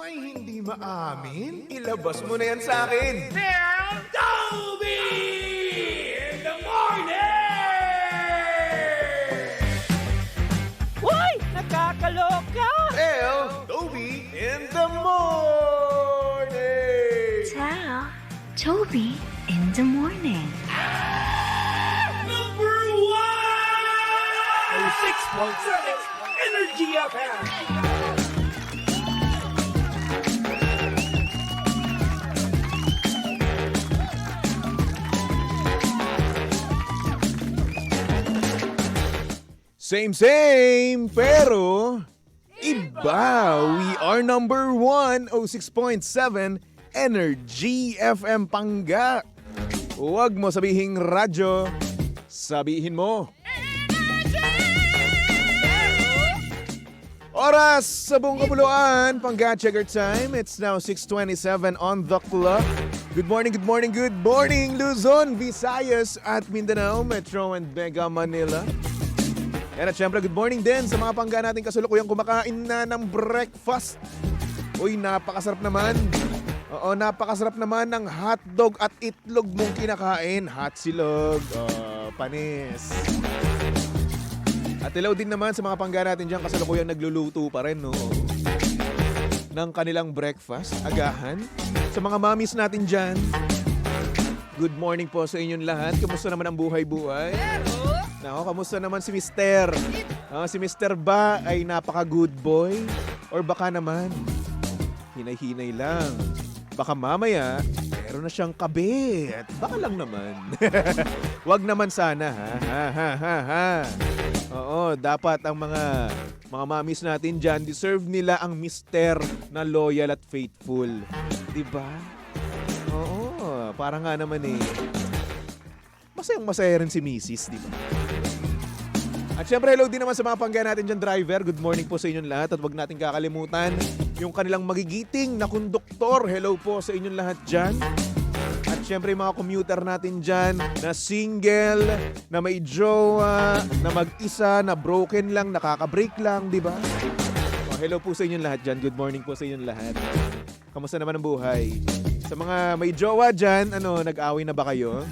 May hindi maamin? Ilabas mo na yan sa akin. Toby in the morning! Uy! Nakakaloka! Toby in the morning! Tao, Toby in the morning. Number 1! 6.7 Energy FM! Same, pero iba. We are number 1, 6.7 Energy FM Pangga. Huwag mo sabihing radyo, sabihin mo. Oras sa buong kabuluan, Pangga Checker Time. It's now 6:27 on the clock. Good morning, Luzon, Visayas at Mindanao, Metro and Mega Manila. At syempre, good morning din sa mga Pangga natin kasulukuyang kumakain na ng breakfast. Uy, napakasarap naman. Oo, napakasarap naman ng hotdog at itlog mong kinakain. Hot silog, panis. At hello din naman sa mga Pangga natin dyan kasulukuyang nagluluto pa rin, no? Ng kanilang breakfast, agahan. Sa mga mamis natin dyan, good morning po sa inyong lahat. Kamusta naman ang buhay-buhay? Nako, kamusta naman si Mister? Si Mister ba ay napaka-good boy? Or baka naman, hinay-hinay lang. Baka mamaya, meron na siyang kabit. Baka lang naman. Wag naman sana, ha? Oo, dapat ang mga mamis natin dyan, deserve nila ang Mister na loyal at faithful. Diba? Oo, para nga naman masayang-masaya rin si Mrs., di ba? At syempre, hello din naman sa mga Pangga natin dyan, driver. Good morning po sa inyong lahat. At wag natin kakalimutan yung kanilang magigiting na konduktor. Hello po sa inyong lahat dyan. At syempre, yung mga commuter natin dyan na single, na may jowa, na mag-isa, na broken lang, nakaka-break lang, di ba? Hello po sa inyong lahat dyan. Good morning po sa inyong lahat. Kamusta naman ang buhay? Sa mga may jowa dyan, nag-away na ba kayo?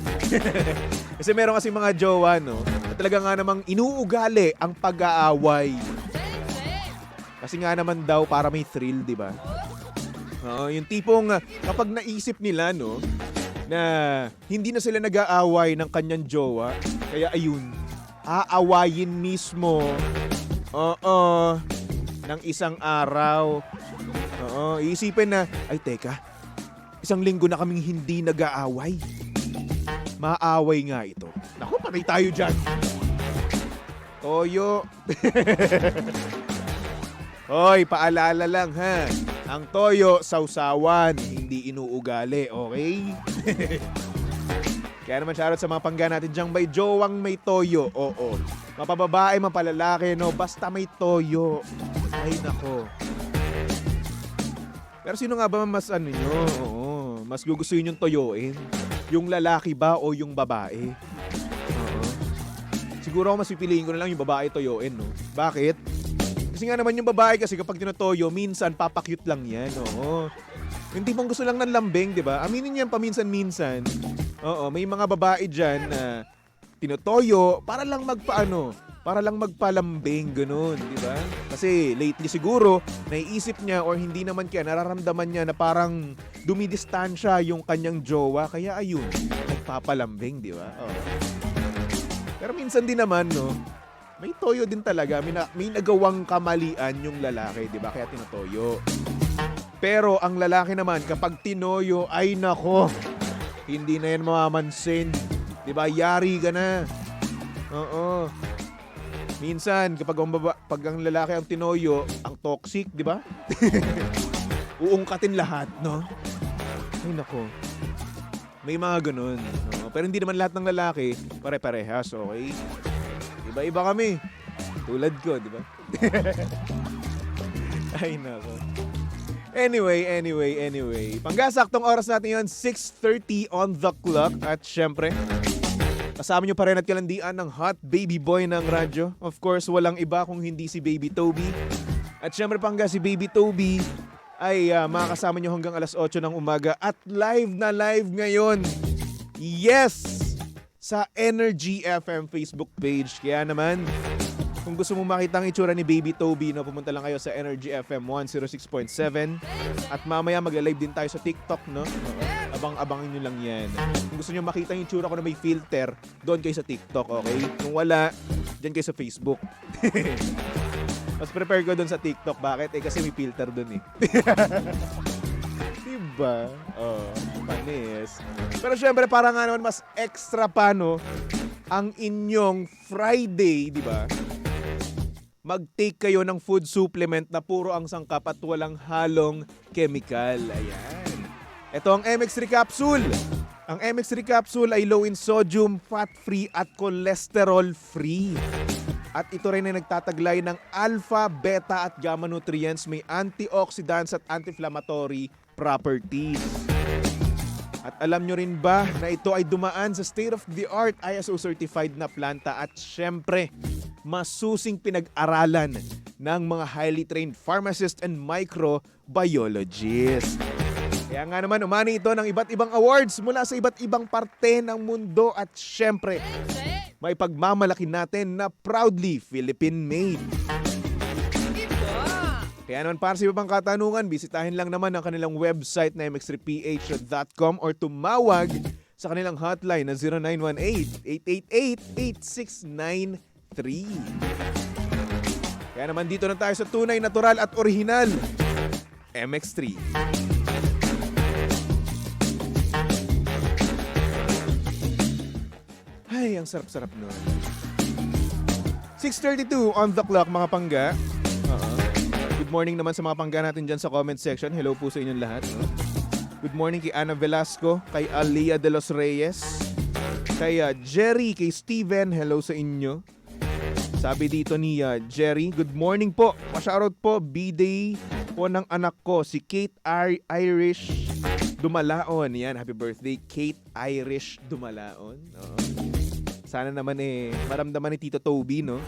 Kasi meron kasi mga jowa, no? At talaga nga namang inuugali ang pag-aaway. Kasi nga naman daw para may thrill, di ba? Yung tipong kapag naisip nila, no, na hindi na sila nag-aaway ng kanyang jowa, kaya ayun, aawayin mismo, ng isang araw. Iisipin na, ay teka, isang linggo na kaming hindi nag-aaway. Maaway nga ito. Naku, patay tayo dyan. Toyo. Hoy, paalala lang ha. Ang toyo, sausawan, hindi inuugali, okay? Kaya naman shoutout sa mga Pangga natin dyang may jowang may toyo. Oo. Mapababae, mapalalaki, no? Basta may toyo. Ay, nako. Pero sino nga ba mas mas gugustuhin yung toyoin? Yung lalaki ba o yung babae? Siguro ako mas pipiliin ko na lang yung babae toyoin, no? Bakit? Kasi nga naman yung babae kasi kapag tinotoyo, minsan papakyut lang yan, oo. Hindi mong gusto lang ng lambing, di ba? Aminin yan paminsan-minsan. Oo, may mga babae dyan na tinotoyo para lang para lang magpalambing, ganun, di ba? Kasi lately siguro, naiisip niya or hindi naman kaya nararamdaman niya na parang dumidistansya yung kanyang jowa. Kaya ayun, nagpapalambing, di ba? Oh. Pero minsan din naman, no, may toyo din talaga. May nagawang kamalian yung lalaki, di ba? Kaya tinotoyo. Pero ang lalaki naman, kapag tinoyo, ay nako, hindi na yan mamamansin. Di ba? Yari ka na. Oo. Minsan, kapag ang lalaki ang tinoyo, ang toxic, di ba? Uungkatin lahat, no? Ay, nako. May mga ganun. No? Pero hindi naman lahat ng lalaki pare-parehas, okay? Iba-iba kami. Tulad ko, di ba? Ay, nako. Anyway. Panggasaktong oras natin yun, 6:30 on the clock. At syempre, kasama nyo pa rin at kalandian ng hot baby boy ng radyo. Of course, walang iba kung hindi si Baby Toby. At syempre, Pangga, si Baby Toby ay makakasama nyo hanggang alas 8 ng umaga at live na live ngayon. Yes! Sa Energy FM Facebook page. Kaya naman, kung gusto mo makita ang itsura ni Baby Toby, no, pumunta lang kayo sa Energy FM 106.7. At mamaya magla-live din tayo sa TikTok, no? Abang-abangin nyo lang yan. Kung gusto nyo makita yung itsura ko na may filter, doon kayo sa TikTok, okay? Kung wala, dyan kayo sa Facebook. Mas prepare ko doon sa TikTok. Bakit? Kasi may filter doon eh. Diba? Oh, panis. Pero syempre, para nga naman mas extra pa, no? Ang inyong Friday, di ba? Mag-take kayo ng food supplement na puro ang sangkap at walang halong chemical. Ayan. Ito ang MX3 Capsule. Ang MX3 Capsule ay low in sodium, fat-free at cholesterol-free. At ito rin ay nagtataglay ng alpha, beta at gamma nutrients, may antioxidants at anti-inflammatory properties. At alam nyo rin ba na ito ay dumaan sa state-of-the-art ISO certified na planta at syempre, masusing pinag-aralan ng mga highly trained pharmacists and microbiologists. Kaya nga naman, umani ito ng iba't ibang awards mula sa iba't ibang parte ng mundo at syempre, may pagmamalaki natin na proudly Philippine-made. Kaya naman para sa iba pang katanungan, bisitahin lang naman ang kanilang website na mx3ph.com or tumawag sa kanilang hotline na 0918-888-8693. Kaya naman dito na tayo sa tunay, natural at orihinal, MX3. Ay, ang sarap-sarap nun. 6:32 on the clock, mga pangga. Good morning naman sa mga pangga natin dyan sa comment section. Hello po sa inyong lahat. No? Good morning kay Ana Velasco, kay Alia de los Reyes, kay Jerry, kay Steven. Hello sa inyo. Sabi dito ni Jerry, good morning po. Pa-shoutout po, B-Day po ng anak ko, si Kate Irish Dumalaon. Yan, happy birthday, Kate Irish Dumalaon. Oo. Sana naman maramdaman ni Tito Toby, no?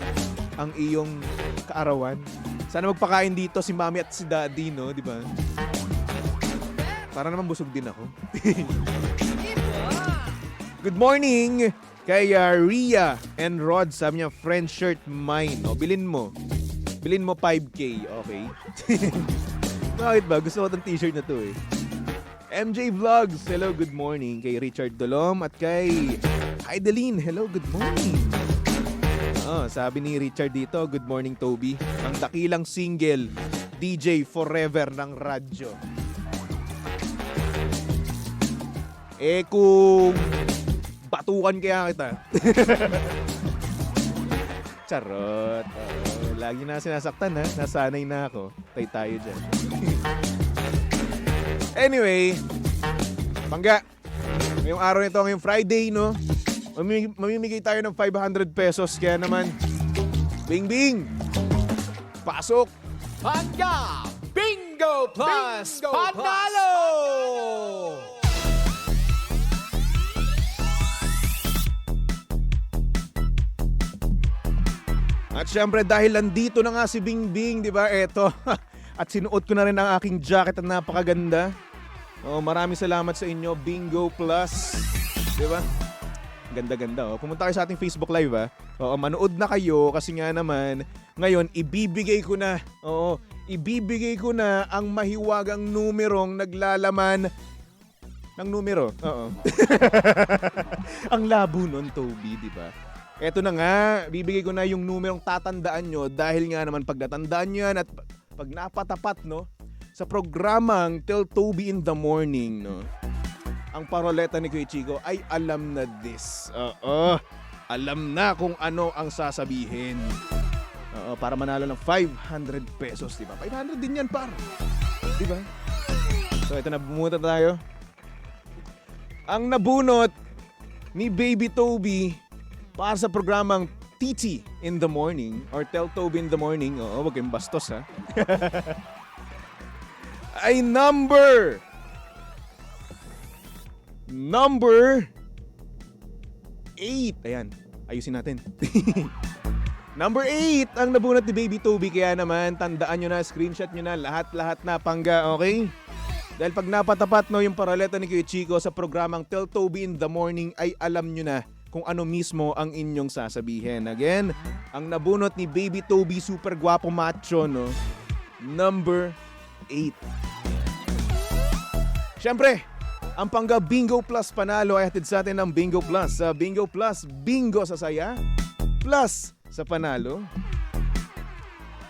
Ang iyong kaarawan. Sana magpakain dito si Mami at si Daddy, no? Di ba? Para naman busog din ako. Good morning kay Rhea and Rod. Sabi niya, friend shirt mine. O, bilin mo. Bilin mo 5K, okay? Bakit ba? Gusto ko itong t-shirt na to eh. MJ Vlogs, hello, good morning. Kay Richard Dolom at kay Heideline, hello, good morning. Sabi ni Richard dito, good morning Toby. Ang dakilang single, DJ forever ng radyo. Kung batukan kaya kita. Charot. Lagi na sinasaktan ha. Nasanay na ako. Tay tayo dyan. Anyway, pangga, ngayong araw nito, ngayong Friday, no? Mamimigay tayo ng 500 pesos. Kaya naman, bing bing! Pasok! Pangga Bingo Plus Bingo Panalo! At syempre dahil nandito na nga si Bing Bing, di ba? Eto. At sinuot ko na rin ang aking jacket at napakaganda. Maraming salamat sa inyo, Bingo Plus. Di ba? Ganda-ganda. Pumunta kayo sa ating Facebook Live, ha? Manood na kayo kasi nga naman, ngayon, ibibigay ko na ang mahiwagang numerong naglalaman ng numero. Ang labo nun, Toby, di ba? Eto na nga, bibigay ko na yung numerong tatandaan nyo dahil nga naman pag natandaan nyo yan at pag napatapat, no, sa programang Tell Toby in the Morning, no, ang paroleta ni Kuya Chico ay alam na this. Alam na kung ano ang sasabihin. Para manalo ng 500 pesos, di ba? 500 din yan, par. Di ba? So, ito na, bumunta tayo. Ang nabunot ni Baby Toby para sa programang TT in the Morning or Tell Toby in the Morning, wag kayong bastos ha, ay number 8. Ayan, ayusin natin. Number 8 ang nabunot ni Baby Toby. Kaya naman, tandaan nyo na, screenshot nyo na, lahat-lahat na pangga, okay? Dahil pag napatapat no, yung paraleta ni Kuya Chico sa programang Tell Toby in the Morning, ay alam nyo na kung ano mismo ang inyong sasabihin. Again, ang nabunot ni Baby Toby, super gwapo macho, no? Number 8. Siyempre, ang Pangga Bingo Plus panalo ay hatid sa atin ng Bingo Plus. Sa Bingo Plus, bingo sa saya, plus sa panalo.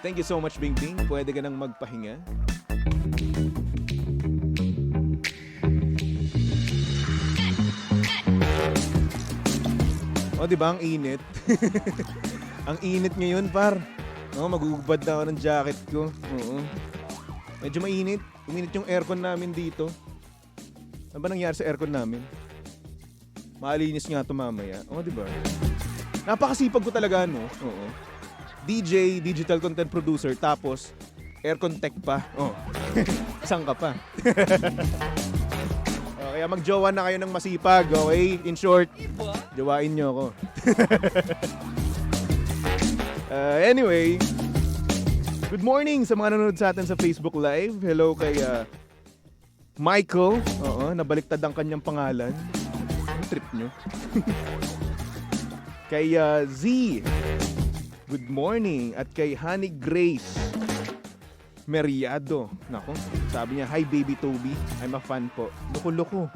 Thank you so much, Bing Bing. Pwede ka nang magpahinga. O, di ba? Ang init. Ang init ngayon, par. No, magugubad na ako ng jacket ko. Oo. Medyo mainit. Uminit yung aircon namin dito. Ano ba nangyari sa aircon namin? Malinis nga ito mamaya. O, di ba? Napakasipag ko talaga, no? Oo. DJ, digital content producer, tapos aircon tech pa. Oh. Isang ka pa. Kaya magjowa na kayo ng masipag, okay? In short, jowain nyo ako. Anyway, good morning sa mga nanonood sa atin sa Facebook Live. Hello kay Michael. Oo, nabaliktad ang kanyang pangalan. Ano trip nyo? Kay Z. Good morning. At kay Honey Grace Meriado. Nako, sabi niya, hi Baby Toby. I'm a fan po. Loko-loko.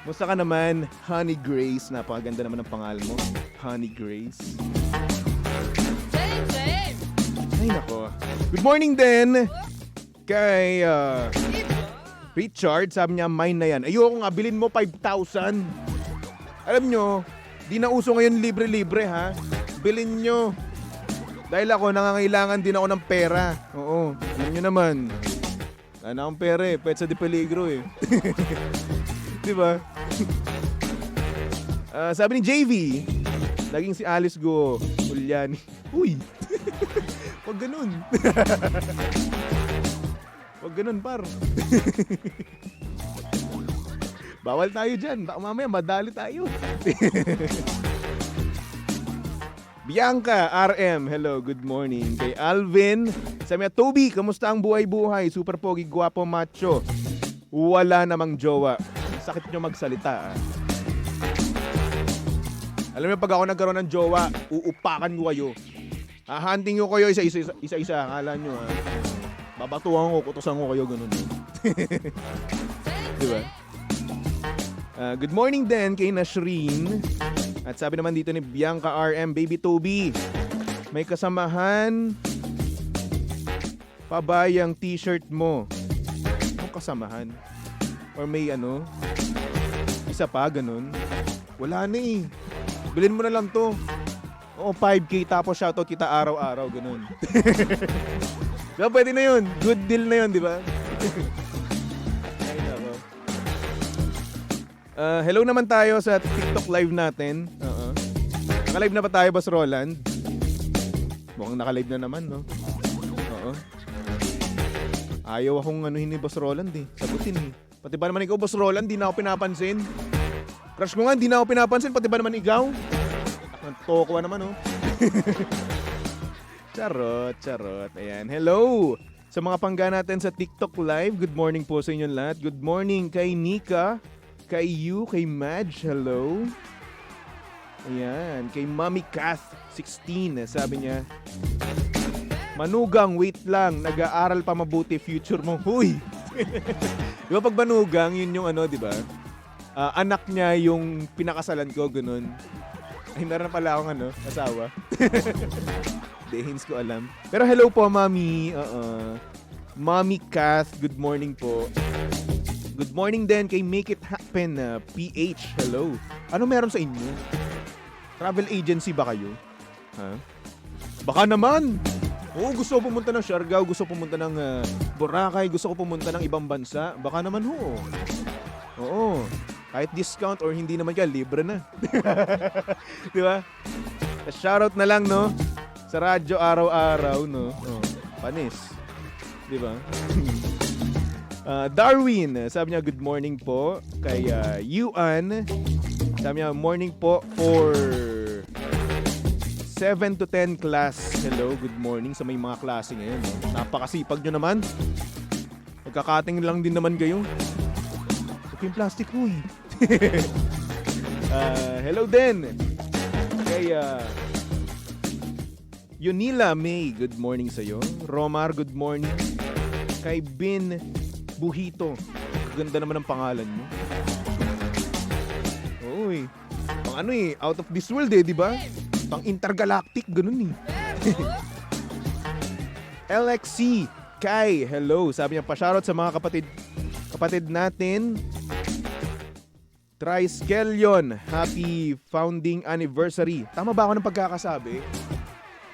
Musta ka naman, Honey Grace? Napakaganda naman ang pangalan mo. Honey Grace. Ay nako. Good morning din kay Richard. Sabi niya, mine na yan. Ayoko nga, bilhin mo 5,000. Alam nyo, di na uso ngayon libre-libre ha. Bilhin nyo. Dahil ako, nangangailangan din ako ng pera. Oo, alam nyo naman. Wala na akong pera eh. Petsa de peligro eh. Diba? Sabi ni JV, naging si Alice Go Ulyani. Uy! Wag ganun. Wag ganun, par. Bawal tayo dyan. Baka mamaya madali tayo. Bianca RM, hello, good morning. Kay Alvin, sabi niya, Toby, kamusta ang buhay-buhay? Super pogi, guwapo, macho. Wala namang jowa. Sakit nyo magsalita. Alam niyo, pag ako nagkaroon ng jowa, uupakan ko kayo. Hunting ko kayo isa-isa. Akala nyo, ha? Babatuhan ko, kutusan ko kayo, ganun. Diba? Good morning din kay Nashreen. At sabi naman dito ni Bianca RM, Baby Toby, may kasamahan pa ba yung t-shirt mo? Anong kasamahan? Or may isa pa, ganun? Wala na eh. Bilhin mo na lang to. Oo, 5K tapos shoutout kita araw-araw, ganun. Diba, pwede na yun. Good deal na yun, di ba? Hello naman tayo sa TikTok live natin. Naka-live na ba tayo, Boss Roland? Mukhang naka-live na naman, no? Oo. Ayaw akong ni Boss Roland eh. Sagutin eh. Pati ba naman ikaw, Boss Roland, di na ako pinapansin? Crush ko nga, di na ako pinapansin. Pati ba naman ikaw? Tokwa naman, oh. Charot. Ayan. Hello! Sa mga pangga natin sa TikTok live, good morning po sa inyo lahat. Good morning kay Nika. Kay you, kay Madge, hello. Ayan, kay Mommy Kath, 16, sabi niya, Manugang, wait lang, nag-aaral pa mabuti future mo. Huy! Di ba pag Manugang, yun yung di ba? Anak niya yung pinakasalan ko, ganun. Ay, meron na pala akong asawa. Di, hints ko alam. Pero hello po, Mommy. Mommy Kath, good morning po. Good morning din kay Make It Happen, PH. Hello. Ano meron sa inyo? Travel agency ba kayo? Ha? Baka naman. Oo, gusto ko pumunta ng Siargao, gusto ko pumunta ng Boracay, gusto ko pumunta ng ibang bansa. Baka naman ho. Oo. Kahit discount or hindi naman kaya, libre na. Di ba? Shoutout na lang, no? Sa radyo araw-araw, no? Oh, panis. Di ba? Darwin, sabi niya, good morning po. Kay Yuan, sabi niya, morning po for 7 to 10 class. Hello, good morning sa may mga klase ngayon. No? Napakasipag nyo naman. Magkakating lang din naman kayo. Huwag yung plastic mo eh. Hello din. Kay Yunila May, good morning sa'yo. Romar, good morning. Kay Bin Buhito. Ganda naman ang pangalan mo. Uy. Pang ano eh, out of this world eh, di ba? Pang intergalactic, ganun eh. LXC, Kai, hello. Sabi niya, pa-shoutout sa mga kapatid natin. Triskelion, happy founding anniversary. Tama ba ako ng pagkakasabi?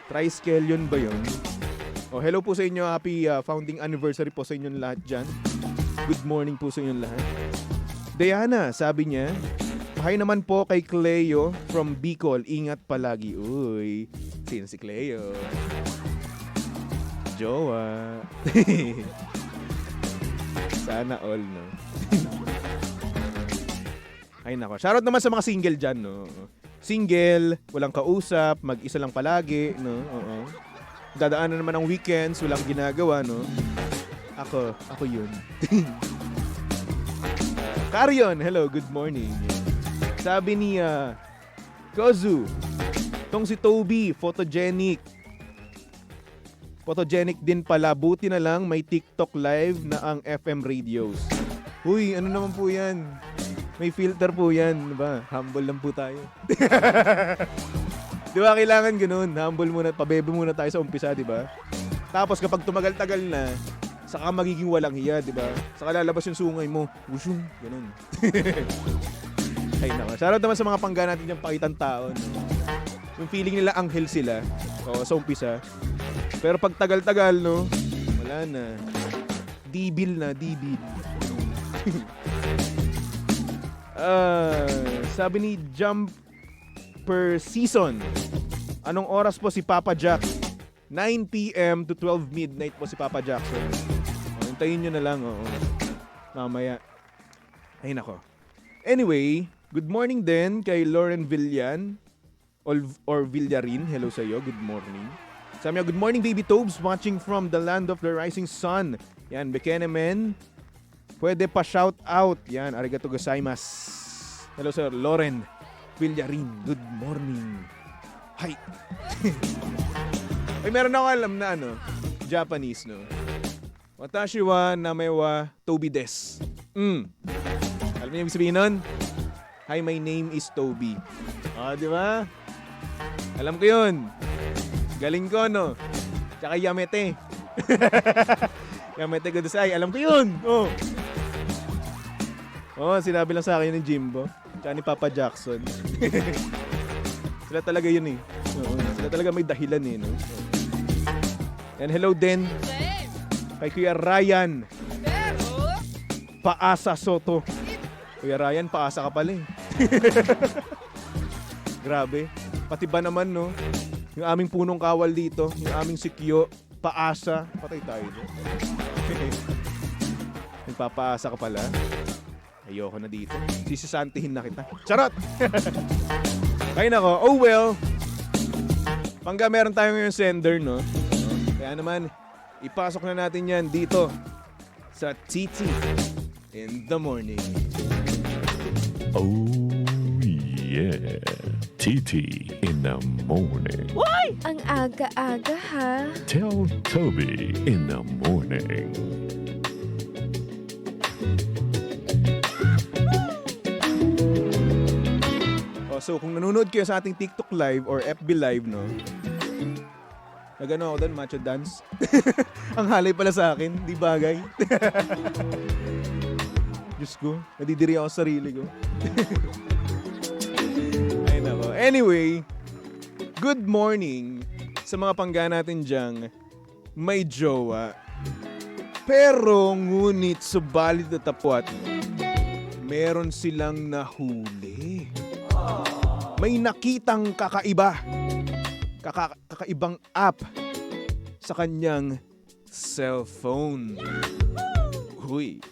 Triskelion ba yun? Oh, hello po sa inyo, happy founding anniversary po sa inyong lahat dyan. Good morning po sa inyong lahat. Diana, sabi niya, hi naman po kay Cleo from Bicol. Ingat palagi. Uy, sino si Cleo? Jowa. Sana all, no? Ay nako. Shoutout naman sa mga single dyan, no? Single, walang kausap, mag-isa lang palagi, no? Oo. Dadaanan naman ang weekends, walang ginagawa, no? Ako yun. Carrion, hello, good morning. Sabi ni Kozu, tong si Toby, photogenic. Photogenic din pala, buti na lang may TikTok live na ang FM radios. Uy, ano naman po yan? May filter po yan, diba? Humble lang po tayo. Di ba kailangan ganun? Humble muna, pabebe muna tayo sa umpisa, di ba? Tapos kapag tumagal-tagal na, saka magiging walang hiya, di ba? Saka lalabas yung sungay mo. Wushung, ganun. Ay naman. Shoutout naman sa mga pangga natin yung pakitang tao. No? Yung feeling nila anghel sila. O, sa umpisa. Pero pag tagal-tagal, no? Wala na. Dibil na, dibil. Sabi ni Jump per season. Anong oras po si Papa Jack? 9 p.m. to 12 midnight po si Papa Jackson. Hintayin nyo na lang, oo. Mamaya. Ay nako. Anyway, good morning din kay Lauren Villan or Villarin. Hello sa iyo. Good morning. Sabi niya, good morning baby Tobes, watching from the land of the rising sun. Yan, Bekenemen. Pwede pa shout out. Yan, arigato gozaimasu. Hello sir, Lauren Villarin. Good morning. Hi. Ay, meron ako alam na Japanese, no? Watashi wa name wa Toby des. Alam niyo yung sabihin nun? Hi, my name is Toby. Di ba? Alam ko yun. Galing ko, no? Tsaka Yamete. Yamete Godosai. Alam ko yun. Sinabi lang sa akin yun ni Jimbo. Tsaka ni Papa Jackson. Sila talaga yun eh. Sila talaga may dahilan eh, no? And hello din kay Kuya Ryan Paasa Soto. Kuya Ryan, paasa ka pala eh. Grabe. Pati ba naman, no? Yung aming punong kawal dito, yung aming sikyo, paasa. Patay tayo. Nagpapaasa ka pala. Ayoko na dito. Sisisantihin na kita. Charot! Ay nako, oh well. Pangga meron tayo ngayon sender, no? Kaya naman, ipasok na natin yan dito sa TT in the morning. Oh yeah, TT in the morning. Why? Ang aga-aga ha. Tell Toby in the morning. So kung nanonood kayo sa ating TikTok live or FB live, no? Nagano ako doon, macho dance. Ang halay pala sa akin, di bagay. Diyos ko, nadidiri ako sa sarili ko. Ay nako. Anyway, good morning sa mga pangga natin dyang may jowa. Pero ngunit subalit na tapwat, meron silang nahuli. May nakitang kakaiba. Kakaibang app sa kanyang cellphone. Huy.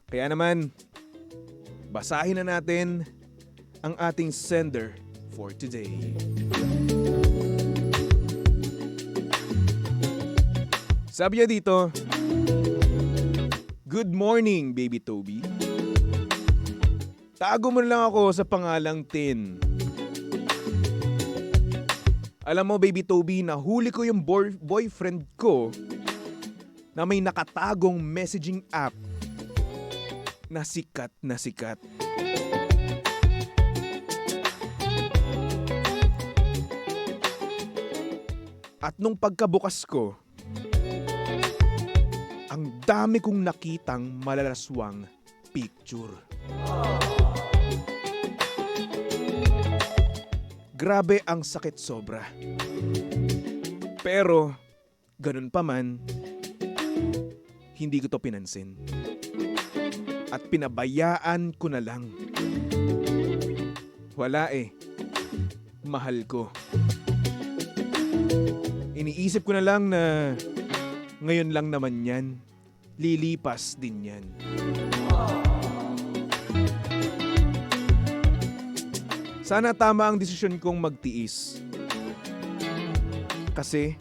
Kaya naman, basahin na natin ang ating sender for today. Sabi niya dito, "Good morning, Baby Toby. Tago mo lang ako sa pangalang Tin. Alam mo, Baby Toby, nahuli ko yung boyfriend ko na may nakatagong messaging app na sikat na sikat. At nung pagkabukas ko, ang dami kong nakitang malalaswang picture. Grabe ang sakit sobra. Pero, ganun pa man, hindi ko to pinansin. At pinabayaan ko na lang. Wala eh. Mahal ko. Iniisip ko na lang na ngayon lang naman yan. Lilipas din yan. Sana tama ang desisyon kong magtiis. Kasi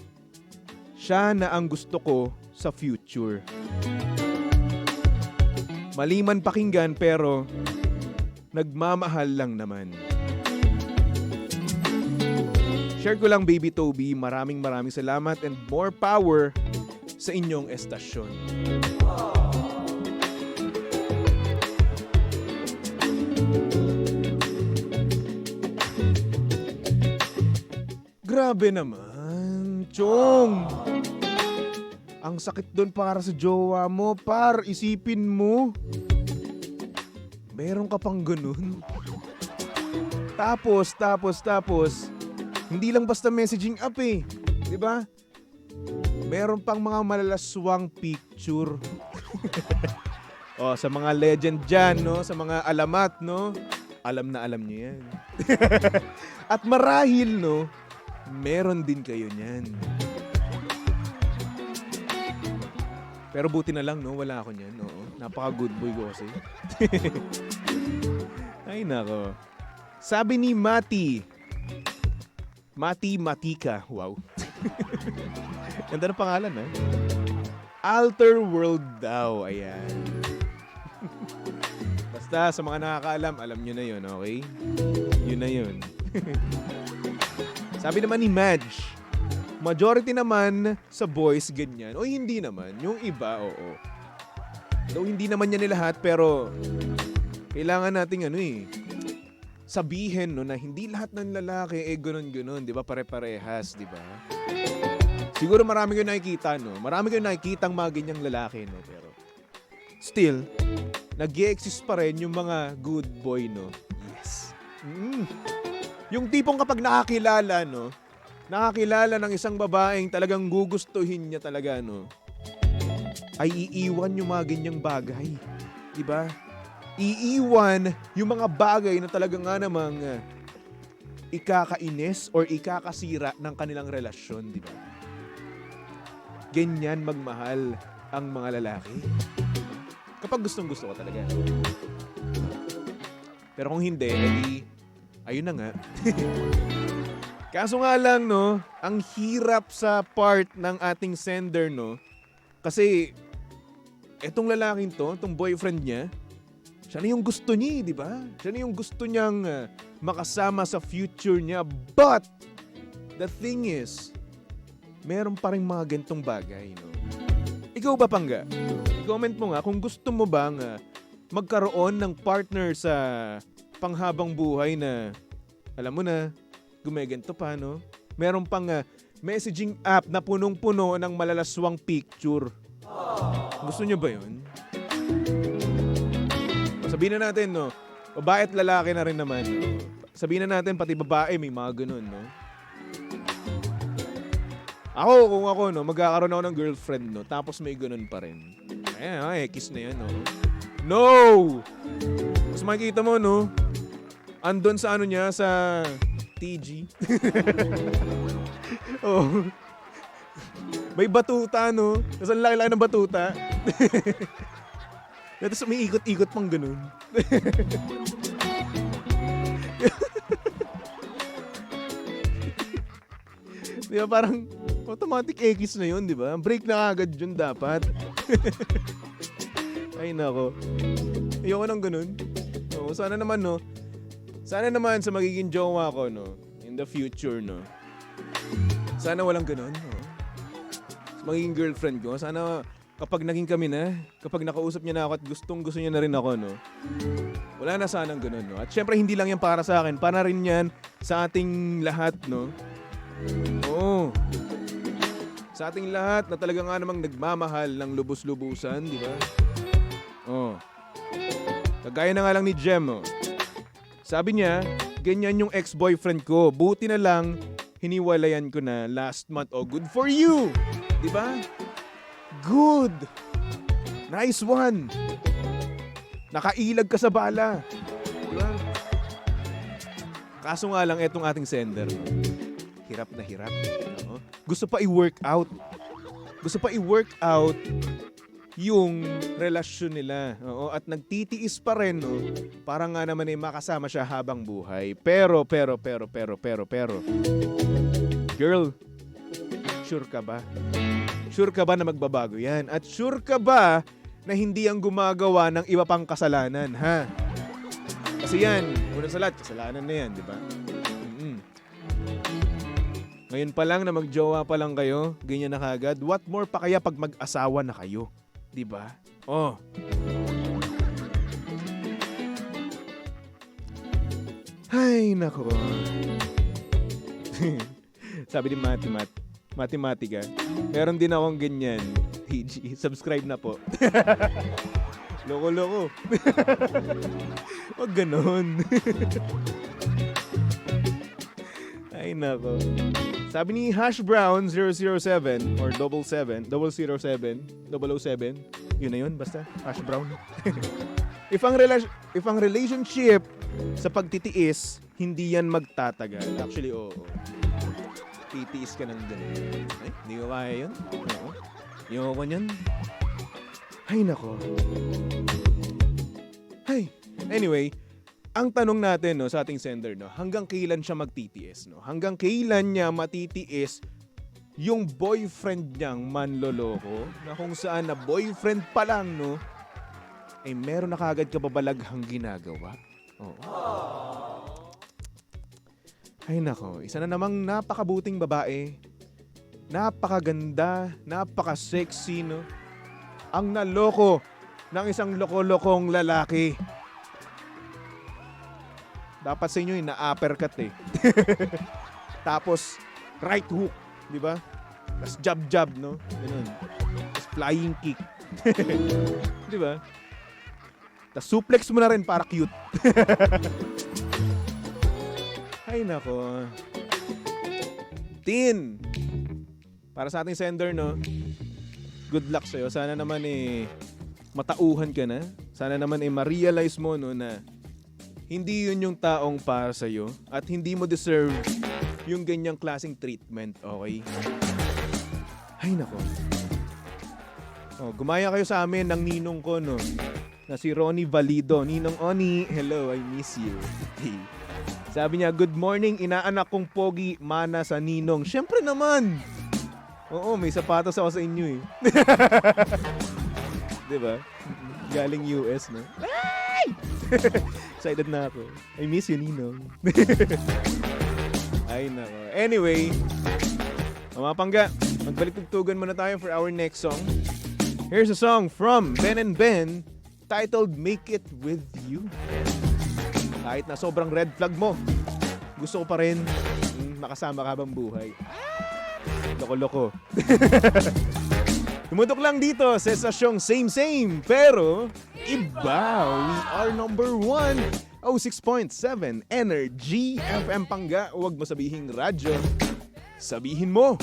siya na ang gusto ko sa future. Mali man pakinggan pero nagmamahal lang naman. Share ko lang, Baby Toby. Maraming salamat and more power sa inyong estasyon. Grabe naman, Chong. Ang sakit doon para sa jowa mo, par. Isipin mo. Meron ka pang ganun. Tapos, hindi lang basta messaging app eh. Diba? Meron pang mga malalaswang picture. Sa mga legend dyan, no? Sa mga alamat, no? Alam na alam niyo yan. At marahil, no? Meron din kayo niyan. Pero buti na lang, no? Wala ako niyan. Oo. Napaka good boy ko kasi. Ay, nako. Sabi ni Mati Matika. Wow. Ganda ng pangalan, ha? Alter World daw. Ayan. Basta sa mga nakakaalam, alam nyo na yun, okay? Yun na yun. Sabi naman ni Madge, majority naman sa boys ganyan. O hindi naman. Yung iba, oo. Though hindi naman yan lahat, pero kailangan nating sabihin no, na hindi lahat ng lalaki ganun-ganun, di ba? Pare-parehas, di ba? Siguro marami kayong nakikita, no? Marami kayong nakikitang mga ganyang lalaki, no? Pero still, nag-i-exist pa rin yung mga good boy, no? Yes. Yung tipong kapag nakakilala, no? Nakakilala ng isang babaeng talagang gugustuhin niya talaga, no? Ay iiwan yung mga ganyang bagay. Diba? Iiwan yung mga bagay na talaga nga namang ikakainis or ikakasira ng kanilang relasyon, diba? Ganyan magmahal ang mga lalaki. Kapag gustong-gusto ko talaga. Pero kung hindi, edi ayun na nga. Kaso nga lang, no, ang hirap sa part ng ating sender, no, kasi etong lalaking to, itong boyfriend niya, siya na yung gusto niya, di ba? Siya na yung gusto niyang makasama sa future niya. But, the thing is, meron pa rin mga gantong bagay, no? Ikaw ba, Pangga? Comment mo nga kung gusto mo bang magkaroon ng partner sa panghabang buhay na, alam mo na, gumaganto pa, no? Meron pang messaging app na punong-puno ng malalaswang picture. Gusto nyo ba yun? Sabihin na natin, no? Babae at lalaki na rin naman. Sabihin na natin, pati babae may mga ganun, no? Kung ako, no, magkakaroon ako ng girlfriend, no? Tapos may ganun pa rin. Ayan, kiss na yan, no? No! Mas makikita mo, no? Andun sa niya, sa TG. Oh. May batuta, no? Tapos ang laki-laki ng batuta. Tapos may ikot-ikot pang ganun. Di ba parang automatic X na yun, di ba? Break na agad yun dapat. Ay nako. Ayoko nang ganun. Oo, sana naman no. Sana naman sa magiging jowa ko no, in the future no. Sana walang ganun. No? Sa magiging girlfriend ko, sana kapag naging kami na, kapag nakausap niya na ako at gusto niya na rin ako no. Wala na sanang ganun no. At syempre hindi lang yan para sa akin, para rin yan sa ating lahat no. Oo. Sa ating lahat na talaga nga namang nagmamahal ng lubos-lubusan, di ba? Oo. Kagaya na nga lang ni Jem, oh. Sabi niya, ganyan yung ex-boyfriend ko. Buti na lang, hiniwalayan ko na last month. Oh, good for you! Di ba? Good! Nice one! Nakailag ka sa bala. Di ba? Kaso nga lang, etong ating sender, no? Hirap na hirap. No? Gusto pa i-work out. Gusto pa i-work out yung relasyon nila. Oo, at nagtitiis pa rin, no? Para nga naman ay makasama siya habang buhay. Pero. Girl, sure ka ba? Sure ka ba na magbabago yan? At sure ka ba na hindi ang gumagawa ng iba pang kasalanan, ha? Kasi yan, una sa lahat, kasalanan na yan, di ba? Ngayon pa lang na magjowa pa lang kayo, ganyan na kagad. What more pa kaya pag mag-asawa na kayo? 'Di ba? Oh. Ay, nako. Sabi ni Matematika, meron din akong ganyan. TG, subscribe na po. Loko-loko. Wag ganon. Ay, nako. Sabi ni Hash Brown 007 or 007, yun na yun, basta Hash Brown. if ang relationship sa pagtitiis, hindi yan magtatagal. Actually, oo. Titiis ka ng ganun. Ay, hindi ko kaya yun. Oo. Ayoko niyan. Ay, nako. Ay, anyway, ang tanong natin no sa ating sender no, hanggang kailan siya magtitiis no? Hanggang kailan niya matitiis yung boyfriend niyang manloloko na kung saan na boyfriend pa lang no, ay meron na kagad kababalaghang ginagawa. Oo. Ay nako, isa na namang napakabuting babae. Napakaganda, napaka-sexy no. Ang naloko ng isang loko-lokong lalaki. Dapat sa inyo na-uppercut eh. Tapos right hook, di ba? Tapos jab, no? Ganun. Tapos flying kick. Di ba? Tapos suplex mo na rin para cute. Ay nako. Tin. Para sa ating sender, no? Good luck sa'yo. Sana naman matauhan ka na. Sana naman ma-realize mo no na hindi yun yung taong para sa'yo at hindi mo deserve yung ganyang klaseng treatment, okay? Ay, nako. Oh, gumaya kayo sa amin ng ninong ko, no? Na si Ronnie Valido. Ninong Oni, hello, I miss you. Hey. Sabi niya, good morning, inaanak kong pogi, mana sa ninong. Siyempre naman! Oo, may sapatos ako sa inyo eh. Diba? Galing US, no? Ay! Excited na ako. I miss you, Ninong. Ay, nako. Anyway, mga pangga, magbalik-tugtugan muna tayo for our next song. Here's a song from Ben and Ben titled Make It With You. Kahit na sobrang red flag mo, gusto ko pa rin makasama ka habang buhay. Loko-loko. Tumutok lang dito sa estasyong same, pero iba. We are number 1. 06.7 Energy FM Pangga. Huwag mo sabihing radyo. Sabihin mo.